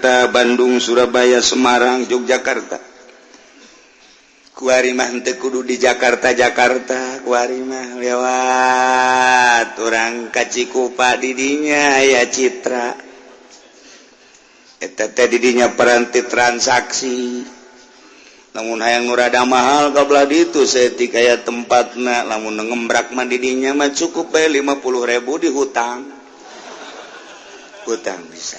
Jakarta, Bandung, Surabaya, Semarang, Yogyakarta. Kuari mah teu kudu di Jakarta, kuari mah lewat urang ka Cikupa didinya aya Citra. Eta teh didinya peranti transaksi. Lamun hayang nu rada mahal kabelah ditu seetik aya tempatna, lamun ngembrak mah didinya mah cukup bae 50.000 di hutang bisa.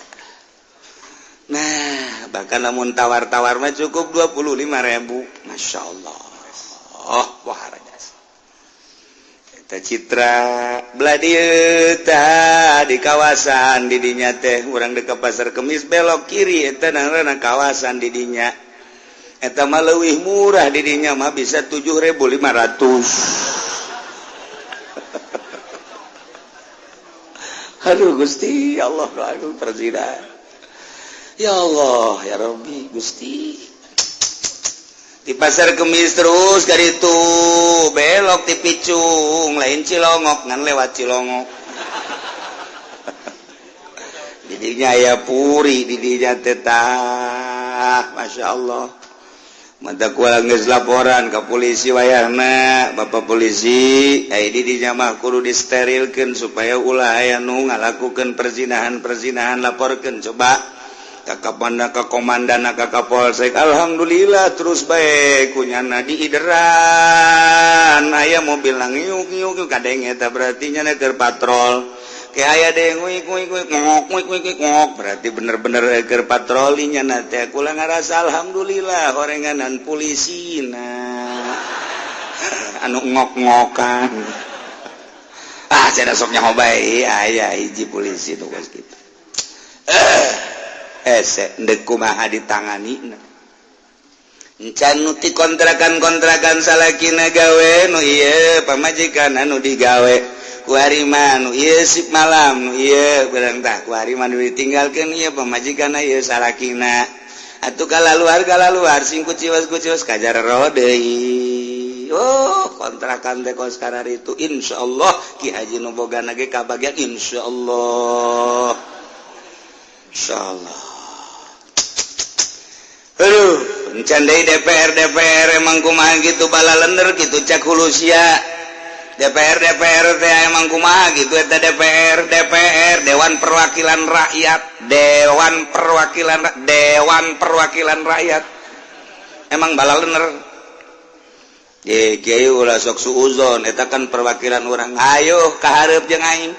Nah, bahkan lamun tawar-tawar mah cukup 25.000. Masya Allah. Wah rajas. Eta Citra belah dieu tah di kawasan didinya teh urang dekat Pasar Kemis belok kiri eta ngaranna kawasan didinya. Eta mah leuwih murah didinya mah bisa 7.500. Aduh Gusti Allah, aduh Presiden. Ya Allah, ya Rabbi Gusti. Di Pasar Kemis terus kali itu belok di Picung, lain Cilongok ngan lewat Cilongok. Didinya aya puri didinya tetah, Masya Allah. Mata kuala geus laporan ke polisi wayahna, Bapak polisi, didinya mah kudu disterilkeun supaya ulah aya nu ngalakukeun perzinahan laporkeun coba ka Kapolda, ka Komandan, ka Kapolsek. Alhamdulillah terus bae kunyana diideran aya mobil ngiuk-ngiuk kadeng eta berarti nya keur patrol. Kayak aya deng ngok berarti bener-bener keur patrolinya teh kula ngarasa alhamdulillah horenganan polisi anu ngok-ngokan. Saya sok nyaho bae aya hiji polisi tuh geus kitu. Ndek kumaha ditangani. Encan nu ti kontrakan salakina gawe nu ieu pamajikan anu digawe. Kuarima nu ieu sip malam nu ieu barang tah kuarima nu ditinggalkeun ieu pamajikan ieu salakina. Atuh kalaluar sing kuciwas kajar deui. Kontrakan teh kos karar itu insyaallah Ki Haji nu bogana ge kabagian insyaallah. Insyaallah. Aduh, encan deui DPR emang kumaha kitu bala lender kitu cak hulu sia. DPR teh emang kumaha gitu eta DPR Dewan Perwakilan Rakyat emang bala lener ye kieu ulah sok suuzon eta kan perwakilan urang. Ayo ka hareup jeung aing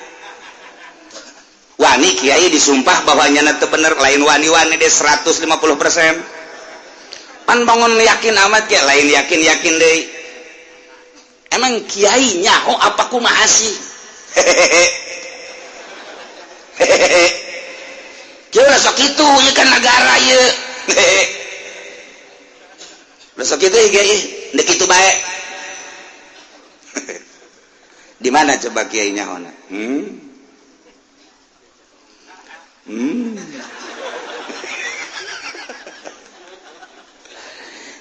wani kiai disumpah bahwa nyana teu bener lain wani-wani deh 150%. Pan bangun yakin amat ya lain yakin deui. Emang kiai nyaho apa kumaha sih? Kieu sok kitu ieu kan negara ieu. Sok kitu kiai, ndek kitu bae. Di mana coba kiai nyahona?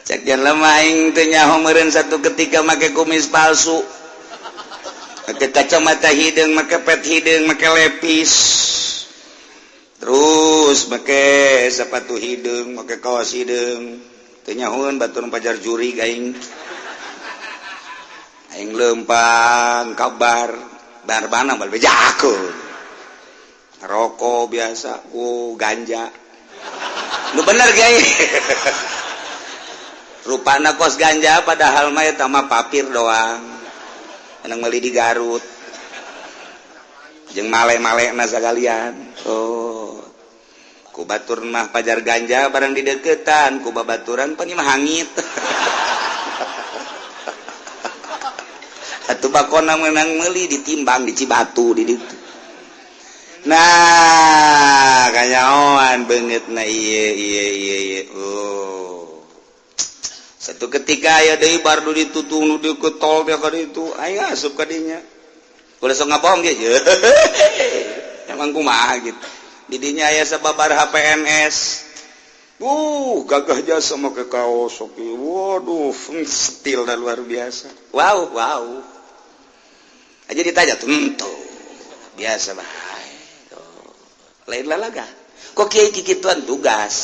Cek jangan lemah teu nyaho meureun satu ketika make kumis palsu, make kacamata hideung, make pet hideung, make lepis, terus make sepatu hideung, make kaos hideung, teu nyahoeun batur pajar jurig aing lempang kabar barbana bal bejakeun rokok biasa ganja lu bener kiai. Rupana kos ganja padahal mah eta mah papir doang. Enang meuli di Garut. Jeung male-malena sagalian. Ku batur mah pajar ganja barang di deukeutan, ku babaturan pan mah hangit. Atuh bakona meunang meuli ditimbang di Cibatu di ditu. Nah, kanyaoan beungeutna ieu. Satu ketika aya deui bardu ditutung nu deukeut tol teh ka ditu, aing asup ka dinya. Ulah sok ngabohong ge. Emang kumaha gitu. Di dinya aya sababar HPNS. Gagah jasa make kaos sok. Waduh, stil dan luar biasa. Wow. Aja ditanya tuh, biasa bae. Lain lalaga. kok kiai kikituan tugas.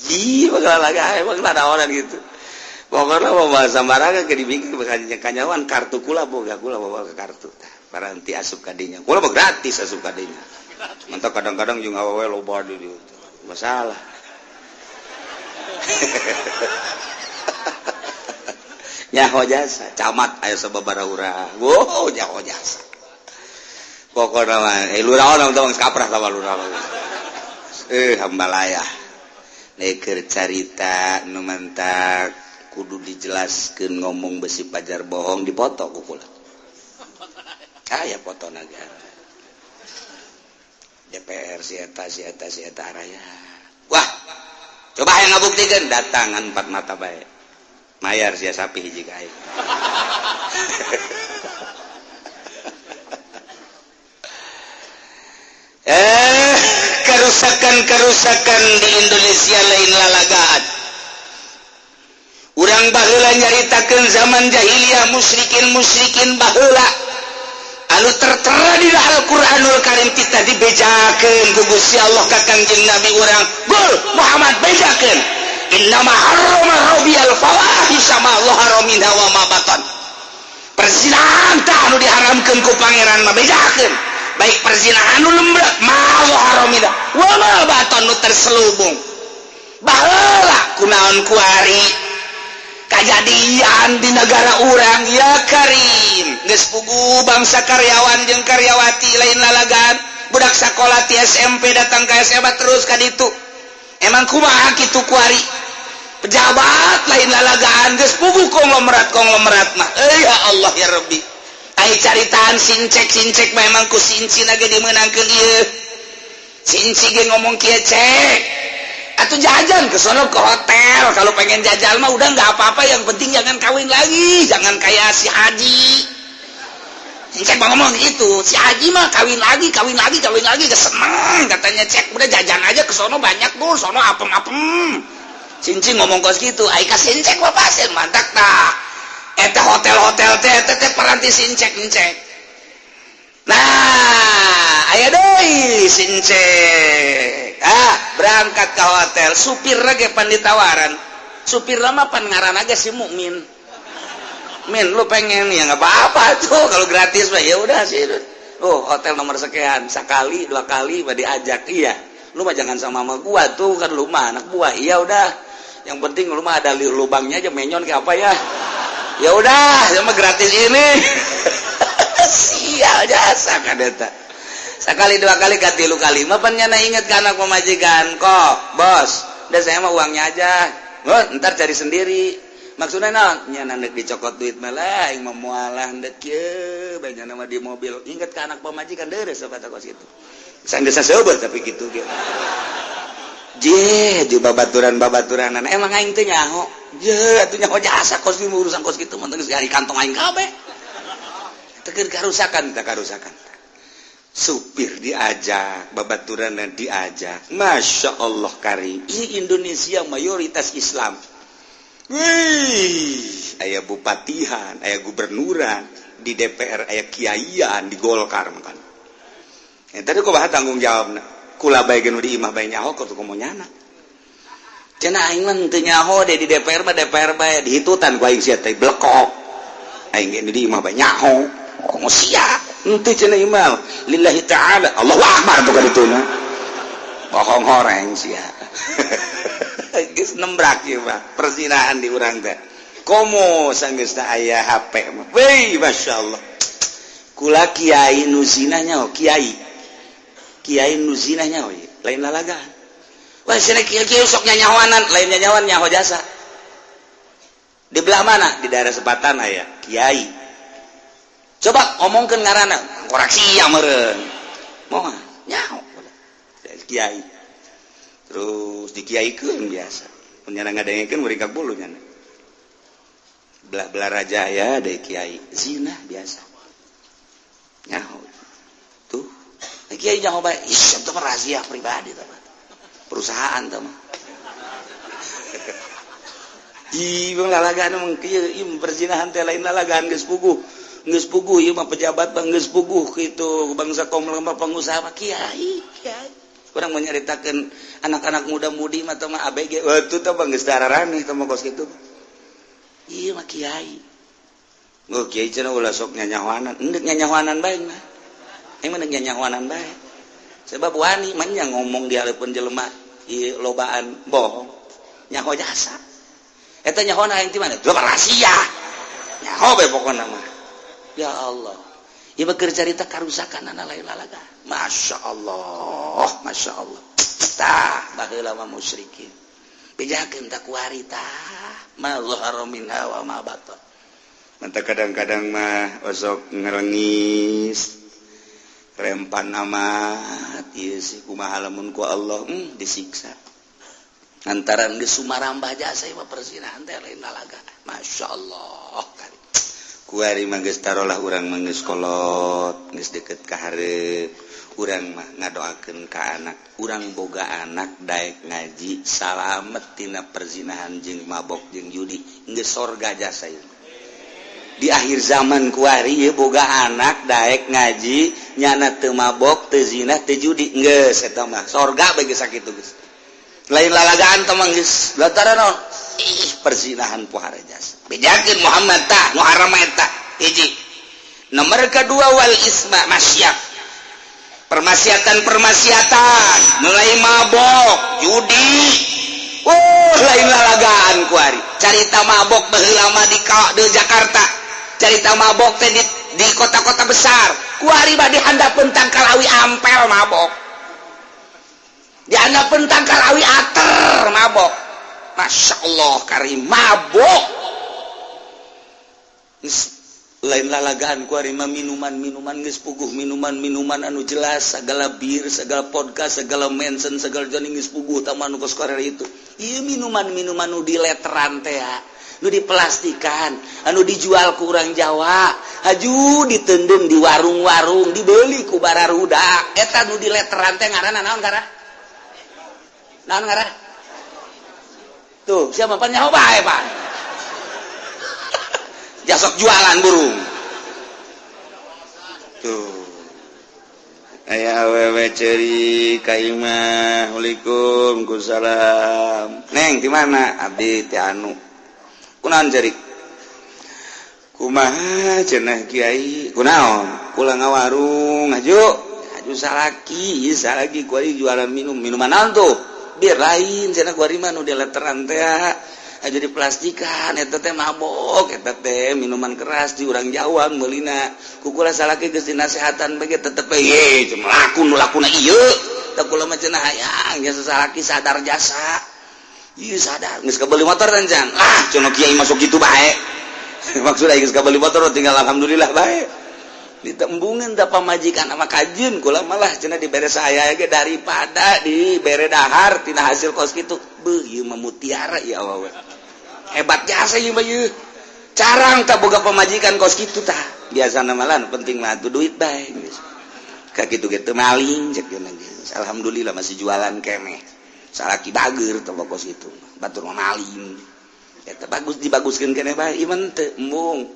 Ji bakal lagi emang ada orang gitu. Pokoknya mau bahasa maranga ke dibikin bakal kanyawan kartu kula boga kula bawa ke kartu. Para nanti asup kadinya. Kula mah gratis asup kadinya. Mantap kadang-kadang juga awewe loba di dieu. Masalah. Nyaho jasa, camat aya sababaraha urang. Wow, nyaho jasa. Pokokna mah lurah urang tong kaprah tah lurah. Hambalayah. Neker carita nu mantak kudu dijelaskeun ngomong besi pajar bohong dipoto ku kula. Aya foto nagara. DPR si eta araya. Wah, coba aya ngabuktikeun datangan 4 mata bae. Mayar sia sapi hiji ka aing. Kerusakan di Indonesia lain lalagaan. Urang baheula nyaritakeun zaman jahiliyah musyrikin baheula anu tertera di Al-Qur'anul Karim kita dibejakeun ku Gusti Allah ka Kangjeng Nabi urang. Gul Muhammad bejakeun. Innama harrama rabbiyal fawahisha ma dhahara minha wa ma batan. Perzinahan tah anu diharamkeun ku pangeran mah bejakeun. Baik perzinahan nu lembek mawa haramida wala baton nu terselubung baheula kunaon kuari kajadian di negara urang ya Karim geus pugu bangsa karyawan jeung karyawati lain lalagan budak sakola ti SMP datang ka SMA terus ka ditu emang kumaha kitu kuari pejabat lain lalagaan geus pugu konglomerat mah ya Allah ya Rabbi. Ai caritaan sincek memang ku sinci nage dimenangkeun ieu. Sinci ge ngomong kieu cek. Atuh jajan ke sono ke hotel. Kalau pengen jajal mah udah enggak apa-apa, yang penting jangan kawin lagi, jangan kayak si Haji. Sincek mah ngomong gitu. Si Haji mah kawin lagi keseneng katanya cek. Udah jajan aja ke sono banyak tuh, sono apem-apem. Sinci ngomong kos gitu. Ai ka sincek mah pasien mantak tak. Eta hotel-hotel teh paranti sincek. Nah, aya deui sincek. Berangkat ke hotel, supir ge pan ditawaran. Supir mah pan ngaranna ge si Mukmin. Min, lu pengen ya enggak apa-apa tuh kalau gratis mah ya udah sih. Oh, hotel nomor sekian, sekali, 2 kali diajak. Iya. Lu mah jangan sama mama gua tuh kan lu mah anak buah. Iya udah. Yang penting lu mah ada lubangnya aja menyon kayak apa ya. Ya udah, cuma gratis ini. Sial jasa kadeta. Sekali 2 kali katilu kali mah panjana inget ke anak pemajikan. Kok, bos, udah saya mah uangnya aja. Ntar cari sendiri. Maksudnya naon? Nya nandek dicokot duit malah yang memualah ndek ye banyak nama di mobil. Inget ke anak pemajikan deres apa kos itu. Sanggeus saeubeut tapi kitu ge. Di babaturan-babaturanan emang aing teh nyaho. Atuh nyaho jasa kos di urusan kos kitu mah geus di kantong aing kabeh. Tegeun karusakan. Supir diajak, babaturan diajak. Masya Allah Karim. Ini Indonesia mayoritas Islam. Wih, aya bupatihan, aya gubernuran, di DPR aya kiaian, di Golkar kan. Tadi kok bahas tanggung jawabna. Kula bae ge nu di imah bae nyaho kok mau nyana. Cenah aing mah teu nyaho deh di DPR bae dihitutan ku aing sia teh blekok. Aing ge di imah bae nyaho. Kok mau sia? Henteu cenah imah. Lillahi ta'ala. Allahu akbar bukan itu na. Bohong horeng sia. Geus nembrak ieu mah. Persinahan di urang teh. Komo sanggeus aya HP mah. Wei masyaallah. Kula kiai nu zinah nyaho kiai nu zinah nyaho lain lalagaan. Wah cenah kiai sok nyanyahoanan, lain nyanyawan nyaho jasa. Di belah mana? Di daerah Sepatan aya kiai. Coba omongkeun ngaranna, koreksi ya meureun. Moal nyaho kiai. Terus dikiaikeun biasa. Mun nyana ngadengekeun muring ka bulu nyana. Belah raja ya ada kiai zina biasa. Nyaho. Tuh. Kiai nyaho bae, ish itu rahasia pribadi tah. Perusahaan tah mah. Di lalagaan mah kieu perzinahan teh lain lalagaan geus puguh. geus puguh ieu mah pejabat bang geus puguh kitu bangsa kaum lemah pengusaha mah kiai urang menyaritakeun anak-anak muda-mudi mah teh mah ABG waktu teh bang geus dararani teh mah kos kitu ieu mah kiai kiai cenah ulah sok nyanyahoanan endek nyanyahoanan bae mah emang endek nyanyahoanan bae sebab wani mah nya ngomong di haleupun jelema ieu lobaan bohong nyaho jasa eta nyahoana aing ti mana tuh rahasia nyaho bae pokona mah ya Allah ieu keur carita karusakan anak lain lalaga Masya Allah tah baheula mah musyrikin bejakeun tak kuari tah ma zahara minha wa ma batan mantap kadang-kadang mah osok ngerengis rempan amat ieu sih kumaha lamun ku Allah disiksa antaran geus sumarambah jasa ieu persinahan teh lain lalaga Masya Allah kuari mah geus tarolah urang mah geus kolot geus deukeut ka hareup urang mah ngadoakeun ka anak urang boga anak daek ngaji salamet tina perzinahan jeung mabok jeung judi geus sorga jasa ieu di akhir zaman kuari ieu boga anak daek ngaji nyana teu mabok teu zina teu judi geus eta mah sorga bae geus sakitu geus lain lalagaan teh mah geus lantaran naon perzinahan pohara jasa bejakeun Muhammad tah nu haram eta hiji nomor kedua wal isma masyaq permaksiatan mulai mabok judi lain lalagaan kuari carita mabok baheula mah di Jakarta carita mabok teh di kota-kota besar kuari mah dihandapeun tangkalawi ampel mabok dihandapeun tangkalawi ater mabok Masya Allah karim mabok lain lalagaan kuari mah minuman geus puguh minuman anu jelas segala bir segala podcast segala mention segala jani geus puguh taman nu kos karere itu ieu minuman nu dileteran teh nu diplastikan anu dijual ku urang Jawa haju diteundeun di warung-warung dibeli ku bararudak eta nu dileteran teh ngaranna naon ngaran tuh siapa pan nyaho bae Pak jasok jualan burung tuh aya awewe ceuri ka imah Waalaikumsalam neng di mana abdi teh anu kunaon ceuri kumaha cenah kiai kunaon kula ngawarung aju salaki kuari jualan minuman naon tuh bir lain cenah kuari mah nu dileteran teh aja diplastikan eta teh mabok eta teh minuman keras di urang Jawa meulina kukula salaki geus dinasehatan bage tetep ye lakuna ieu teh kula mah cenah hayang jasa salaki sadar jasa ieu sadar geus kabeli motor dan can cenah kiai masuk kitu bae maksudna geus kabeli motor tinggal alhamdulillah bae ditembungan da pamajikan sama kajian kula malah cenah dibere saya ge daripada dibere dahar tina hasil kos kitu beuh ieu mah mutiara ya Allah hebat jasa ieu mah ieu carang tak boga pamajikan kos kitu tah biasana malah penting mah atuh duit bae geus ka kitu-kitu maling cek yeuna geus alhamdulillah masih jualan keneh salaki bager teh kos kitu batur mah maling eta bagus dibaguskeun keneh bae iman teu embung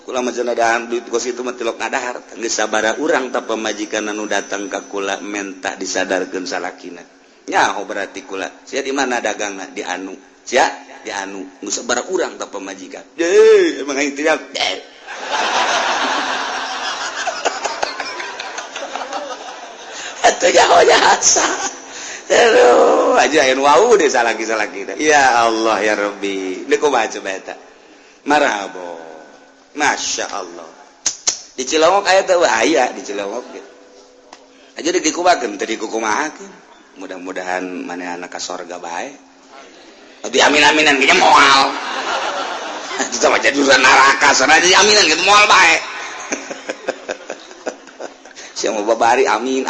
kula mah cenah dahar duit kos itu mah tilok ngadahar geus sabaraha urang tah pamajikan anu datang ka kula menta disadarkeun salakina nyaho berarti kula sia di mana dagangna di anu sia di anu geus sabaraha urang tah pamajikan emang aing teh atuh nyaho jasa aduh aja yen wau deh salaki ya Allah ya Rabbi deuk kumaha coba eta marhaba Masya Allah di Cilongok aya teh aya di Cilongok aja dikumakeun teh dikumahakeun mudah-mudahan manehna ka sorga bae di amin-aminan ge moal kita baca jurusan neraka sana di aminan gitu moal bae sia mau babari amin